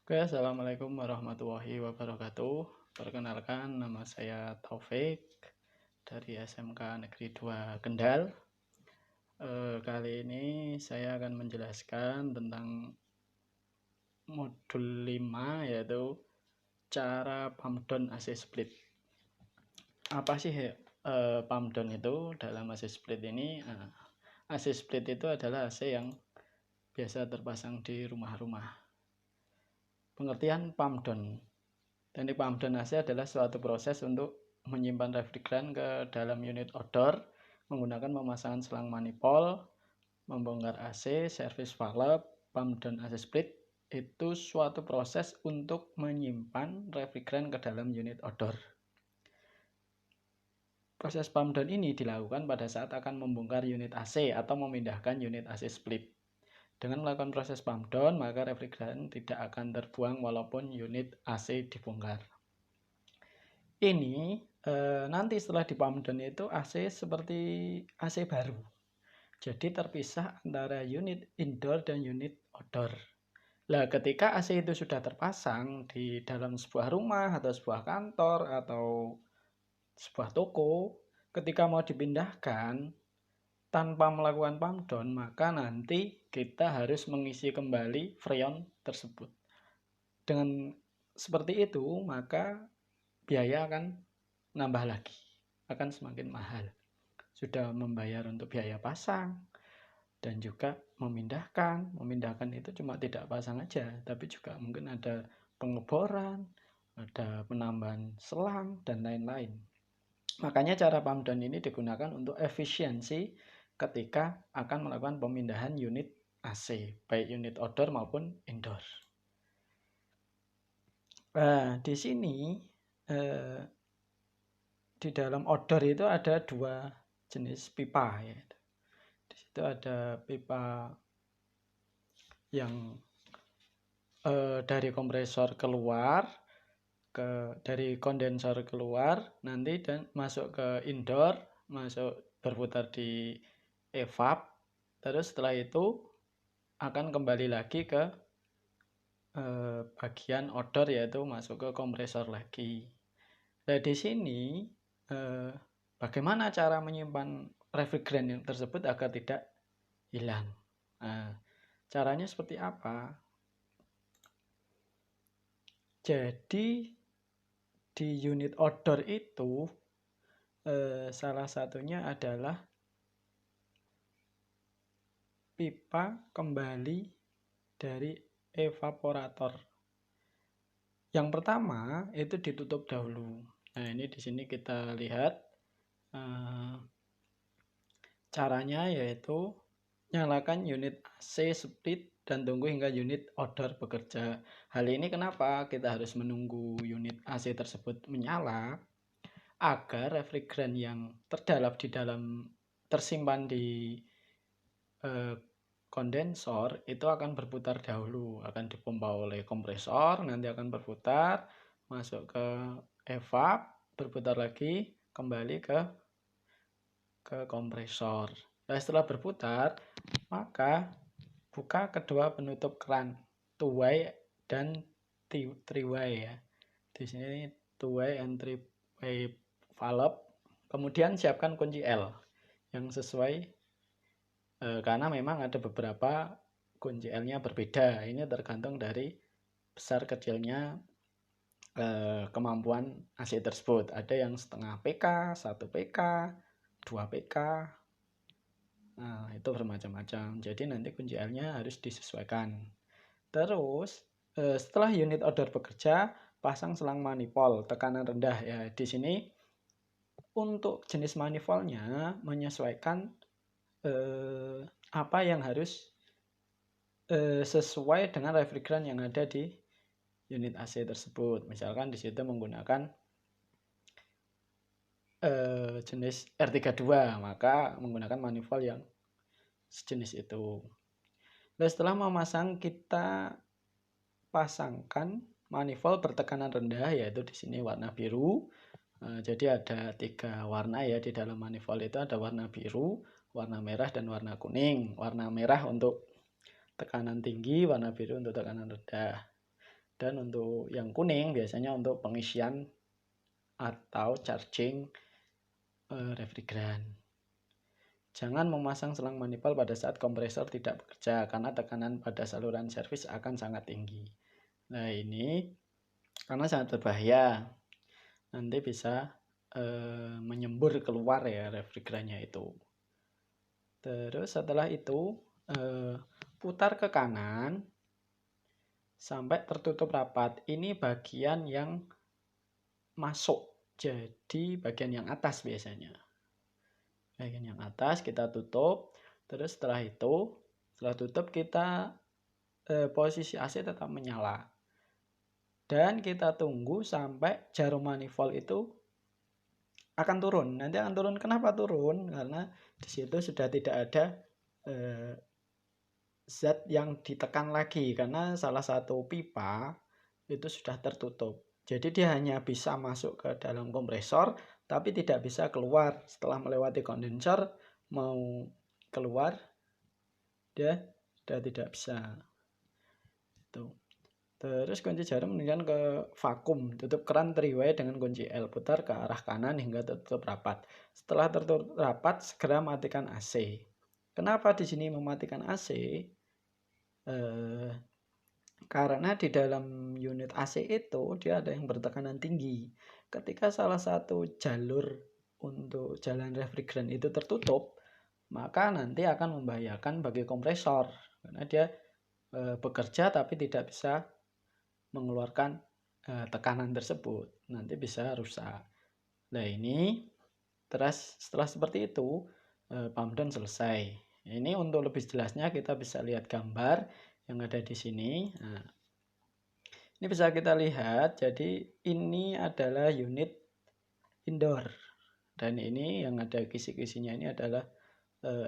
Oke, assalamualaikum warahmatullahi wabarakatuh. Perkenalkan, nama saya Taufik dari SMK Negeri 2 Kendal. Kali ini saya akan menjelaskan tentang modul 5, yaitu cara pump down AC split. Apa sih pump down itu? Dalam AC split ini, AC split itu adalah AC yang biasa terpasang di rumah-rumah. Pengertian pump down. Teknik pump down AC adalah suatu proses untuk menyimpan refrigeran ke dalam unit odor menggunakan pemasangan selang manifold, membongkar AC, service valve, pump down AC split. Itu suatu proses untuk menyimpan refrigeran ke dalam unit odor. Proses pump down ini dilakukan pada saat akan membongkar unit AC atau memindahkan unit AC split. Dengan melakukan proses pump down, maka refrigeran tidak akan terbuang walaupun unit AC dibongkar. Ini nanti setelah di pump down itu AC seperti AC baru. Jadi terpisah antara unit indoor dan unit outdoor. Nah, ketika AC itu sudah terpasang di dalam sebuah rumah atau sebuah kantor atau sebuah toko, ketika mau dipindahkan tanpa melakukan pump down, maka nanti kita harus mengisi kembali freon tersebut. Dengan seperti itu, maka biaya akan nambah lagi, akan semakin mahal. Sudah membayar untuk biaya pasang dan juga memindahkan itu cuma tidak pasang aja, tapi juga mungkin ada pengeboran, ada penambahan selang dan lain-lain. Makanya cara pump down ini digunakan untuk efisiensi ketika akan melakukan pemindahan unit AC, baik unit outdoor maupun indoor. Nah, di sini di dalam outdoor itu ada dua jenis pipa ya. Di situ ada pipa yang dari kompresor keluar dari kondensor keluar nanti dan masuk ke indoor, masuk berputar di evap, terus setelah itu akan kembali lagi ke bagian outdoor, yaitu masuk ke kompresor lagi. Nah, di sini bagaimana cara menyimpan refrigeran yang tersebut agar tidak hilang. Nah, caranya seperti apa? Jadi di unit outdoor itu salah satunya adalah pipa kembali dari evaporator. Yang pertama itu ditutup dahulu. Nah, ini di sini kita lihat caranya, yaitu nyalakan unit AC split dan tunggu hingga unit outdoor bekerja. Hal ini kenapa kita harus menunggu unit AC tersebut menyala? Agar refrigeran yang tersimpan di kondensor itu akan berputar dahulu, akan dipompa oleh kompresor, nanti akan berputar, masuk ke evap, berputar lagi, kembali ke kompresor. Nah, setelah berputar, maka buka kedua penutup keran, two-way dan three-way ya. Di sini two-way and three-way valve. Kemudian siapkan kunci L yang sesuai, karena memang ada beberapa kunci L-nya berbeda. Ini tergantung dari besar kecilnya kemampuan AC tersebut. Ada yang setengah PK, 1 PK, 2 PK. Nah, itu bermacam-macam. Jadi nanti kunci L-nya harus disesuaikan. Terus setelah unit outdoor bekerja, pasang selang manifold tekanan rendah ya. Di sini untuk jenis manifoldnya menyesuaikan apa yang harus sesuai dengan refrigeran yang ada di unit AC tersebut. Misalkan di situ menggunakan jenis R32, maka menggunakan manifold yang sejenis itu. Nah, setelah memasang, kita pasangkan manifold bertekanan rendah, yaitu di sini warna biru. Jadi ada 3 warna ya di dalam manifold itu, ada warna biru, warna merah, dan warna kuning. Warna merah untuk tekanan tinggi, warna biru untuk tekanan rendah. Dan untuk yang kuning biasanya untuk pengisian atau charging refrigeran. Jangan memasang selang manifold pada saat kompresor tidak bekerja karena tekanan pada saluran servis akan sangat tinggi. Nah, ini karena sangat berbahaya. Nanti bisa menyembur keluar ya refrigerannya itu. Terus setelah itu putar ke kanan sampai tertutup rapat. Ini bagian yang masuk. Jadi bagian yang atas biasanya. Bagian yang atas kita tutup. Terus setelah tutup kita posisi AC tetap menyala. Dan kita tunggu sampai jarum manifold itu akan turun. Nanti akan turun. Kenapa turun? Karena di situ sudah tidak ada zat yang ditekan lagi karena salah satu pipa itu sudah tertutup. Jadi dia hanya bisa masuk ke dalam kompresor tapi tidak bisa keluar. Setelah melewati kondensor mau keluar dia sudah tidak bisa. Itu. Terus kunci jarum menunjukkan ke vakum. Tutup keran 3-way dengan kunci L. Putar ke arah kanan hingga tertutup rapat. Setelah tertutup rapat segera matikan AC. Kenapa di sini mematikan AC? Karena di dalam unit AC itu dia ada yang bertekanan tinggi. Ketika salah satu jalur untuk jalan refrigeran itu tertutup, maka nanti akan membahayakan bagi kompresor karena dia bekerja tapi tidak bisa mengeluarkan tekanan tersebut, nanti bisa rusak. Nah, ini terus setelah seperti itu pump down selesai. Ini untuk lebih jelasnya kita bisa lihat gambar yang ada di sini. Nah, ini bisa kita lihat. Jadi ini adalah unit indoor dan ini yang ada kisi-kisinya ini adalah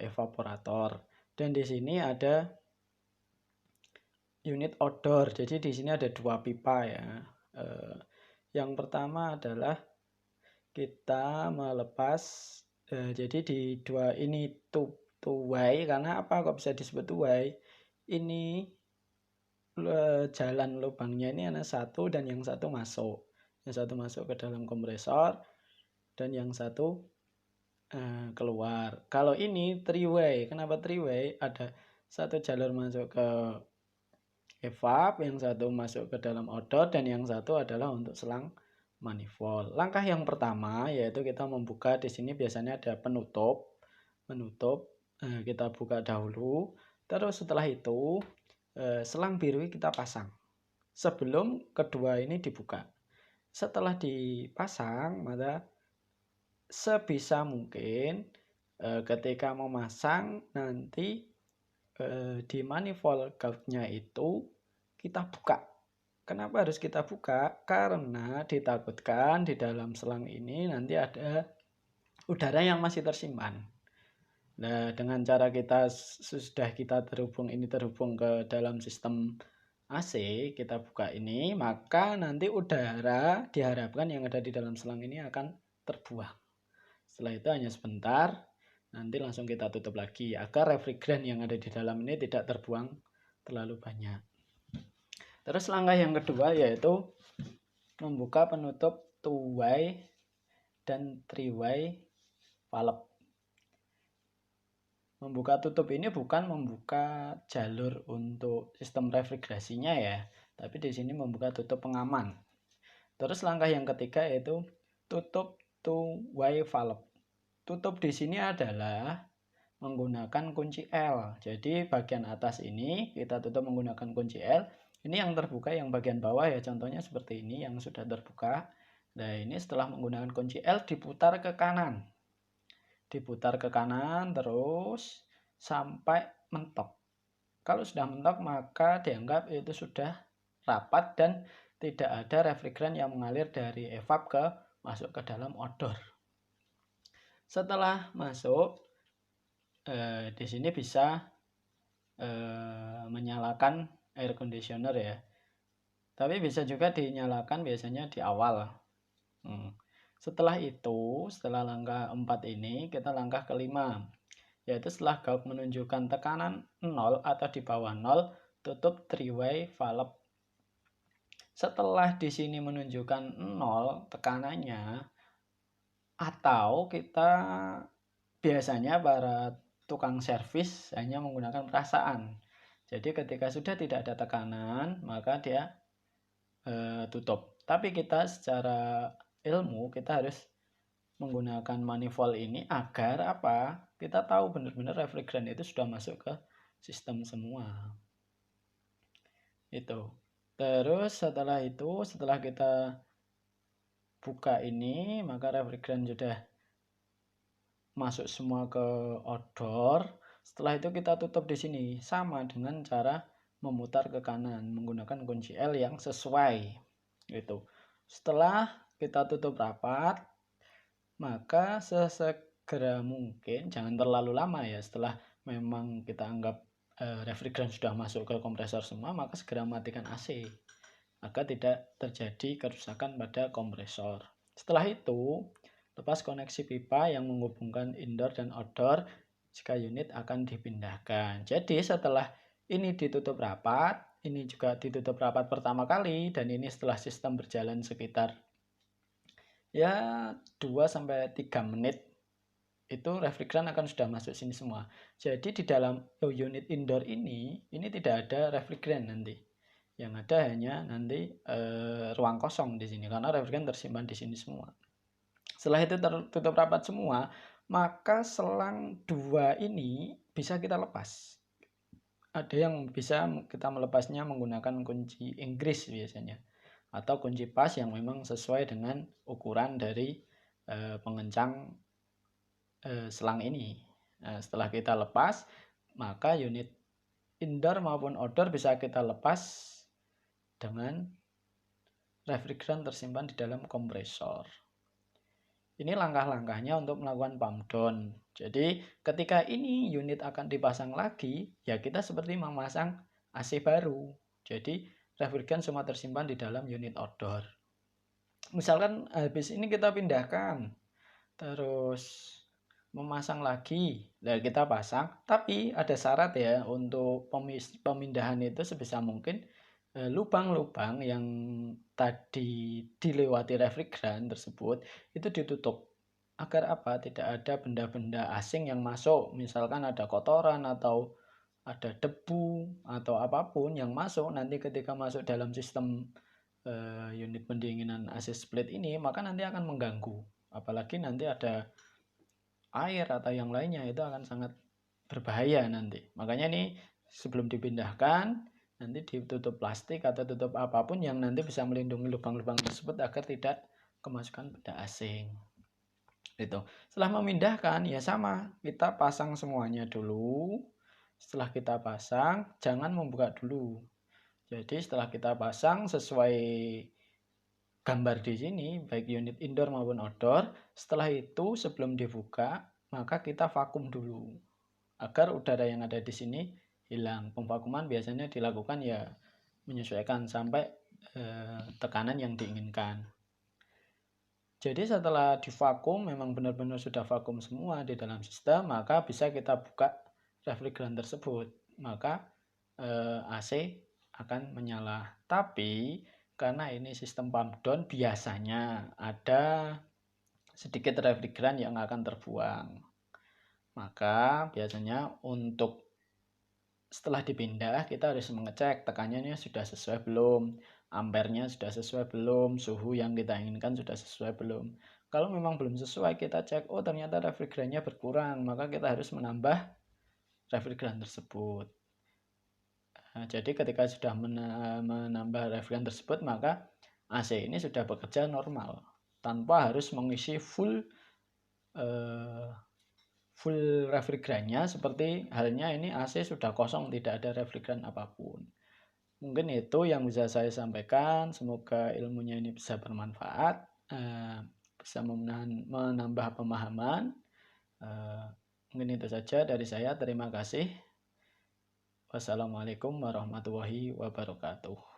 evaporator. Dan di sini ada unit outdoor. Jadi di sini ada dua pipa ya. Yang pertama adalah kita melepas. Jadi di dua ini two-way. Karena apa kok bisa disebut two-way? Ini jalan lubangnya ini ada satu dan yang satu masuk. Yang satu masuk ke dalam kompresor dan yang satu keluar. Kalau ini three-way. Kenapa three-way? Ada satu jalur masuk ke evap, yang satu masuk ke dalam outdoor dan yang satu adalah untuk selang manifold. Langkah yang pertama yaitu kita membuka. Di sini biasanya ada penutup. Kita buka dahulu. Terus setelah itu selang biru kita pasang sebelum kedua ini dibuka. Setelah dipasang, maka sebisa mungkin ketika memasang nanti di manifold gauge-nya itu kita buka. Kenapa harus kita buka? Karena ditakutkan di dalam selang ini nanti ada udara yang masih tersimpan. Nah, dengan cara kita terhubung ke dalam sistem AC, kita buka ini, maka nanti udara diharapkan yang ada di dalam selang ini akan terbuang. Setelah itu hanya sebentar, nanti langsung kita tutup lagi agar refrigeran yang ada di dalam ini tidak terbuang terlalu banyak. Terus langkah yang kedua yaitu membuka penutup two-way dan three-way valve. Membuka tutup ini bukan membuka jalur untuk sistem refrigerasinya ya, tapi di sini membuka tutup pengaman. Terus langkah yang ketiga yaitu tutup two-way valve. Tutup di sini adalah menggunakan kunci L. Jadi bagian atas ini kita tutup menggunakan kunci L. Ini yang terbuka, yang bagian bawah ya contohnya seperti ini yang sudah terbuka. Nah, ini setelah menggunakan kunci L diputar ke kanan. Diputar ke kanan terus sampai mentok. Kalau sudah mentok maka dianggap itu sudah rapat dan tidak ada refrigeran yang mengalir dari evap masuk ke dalam outdoor. Setelah masuk di sini bisa menyalakan air conditioner ya. Tapi bisa juga dinyalakan biasanya di awal. Setelah itu, setelah langkah 4 ini, kita langkah kelima. Yaitu setelah gauge menunjukkan tekanan 0 atau di bawah 0, tutup three-way valve. Setelah di sini menunjukkan 0 tekanannya, atau kita biasanya para tukang servis hanya menggunakan perasaan. Jadi ketika sudah tidak ada tekanan, maka dia tutup. Tapi kita secara ilmu kita harus menggunakan manifold ini agar apa? Kita tahu benar-benar refrigeran itu sudah masuk ke sistem semua. Itu. Terus setelah itu, setelah kita buka ini, maka refrigeran sudah masuk semua ke odor. Setelah itu kita tutup di sini sama dengan cara memutar ke kanan menggunakan kunci L yang sesuai. Gitu. Setelah kita tutup rapat, maka sesegera mungkin, jangan terlalu lama ya, setelah memang kita anggap refrigeran sudah masuk ke kompresor semua, maka segera matikan AC agar tidak terjadi kerusakan pada kompresor. Setelah itu, lepas koneksi pipa yang menghubungkan indoor dan outdoor jika unit akan dipindahkan. Jadi setelah ini ditutup rapat, ini juga ditutup rapat pertama kali, dan ini setelah sistem berjalan sekitar ya 2-3 menit, itu refrigeran akan sudah masuk sini semua. Jadi di dalam unit indoor ini tidak ada refrigeran nanti. Yang ada hanya nanti ruang kosong di sini karena refrigeran tersimpan di sini semua. Setelah itu tertutup rapat semua, maka selang 2 ini bisa kita lepas. Ada yang bisa kita melepasnya menggunakan kunci Inggris biasanya, atau kunci pas yang memang sesuai dengan ukuran dari pengencang selang ini. Nah, setelah kita lepas, maka unit indoor maupun outdoor bisa kita lepas dengan refrigeran tersimpan di dalam kompresor. Ini langkah-langkahnya untuk melakukan pump down. Jadi ketika ini unit akan dipasang lagi, ya kita seperti memasang AC baru. Jadi refrigeran semua tersimpan di dalam unit outdoor. Misalkan habis ini kita pindahkan, terus memasang lagi, nah kita pasang, tapi ada syarat ya, untuk pemindahan itu sebisa mungkin lubang-lubang yang tadi dilewati refrigeran tersebut itu ditutup agar apa? Tidak ada benda-benda asing yang masuk, misalkan ada kotoran atau ada debu atau apapun yang masuk, nanti ketika masuk dalam sistem unit pendinginan AC split ini, maka nanti akan mengganggu, apalagi nanti ada air atau yang lainnya, itu akan sangat berbahaya nanti. Makanya ini sebelum dipindahkan nanti ditutup plastik atau tutup apapun yang nanti bisa melindungi lubang-lubang tersebut agar tidak kemasukan benda asing. Itu. Setelah memindahkan ya sama, kita pasang semuanya dulu. Setelah kita pasang, jangan membuka dulu. Jadi setelah kita pasang sesuai gambar di sini, baik unit indoor maupun outdoor, setelah itu sebelum dibuka, maka kita vakum dulu agar udara yang ada di sini hilang. Pemvakuman biasanya dilakukan ya menyesuaikan sampai tekanan yang diinginkan. Jadi setelah divakum, memang benar-benar sudah vakum semua di dalam sistem, maka bisa kita buka refrigeran tersebut. Maka AC akan menyala. Tapi karena ini sistem pump down, biasanya ada sedikit refrigeran yang akan terbuang. Maka biasanya untuk setelah dipindah, kita harus mengecek tekanannya sudah sesuai belum, ampernya sudah sesuai belum, suhu yang kita inginkan sudah sesuai belum. Kalau memang belum sesuai, kita cek, oh ternyata refrigerannya berkurang, maka kita harus menambah refrigeran tersebut. Nah, jadi ketika sudah menambah refrigeran tersebut, maka AC ini sudah bekerja normal tanpa harus mengisi full refrigerannya, seperti halnya ini AC sudah kosong, tidak ada refrigeran apapun. Mungkin itu yang bisa saya sampaikan. Semoga ilmunya ini bisa bermanfaat, bisa menambah pemahaman. Mungkin itu saja dari saya. Terima kasih. Wassalamualaikum warahmatullahi wabarakatuh.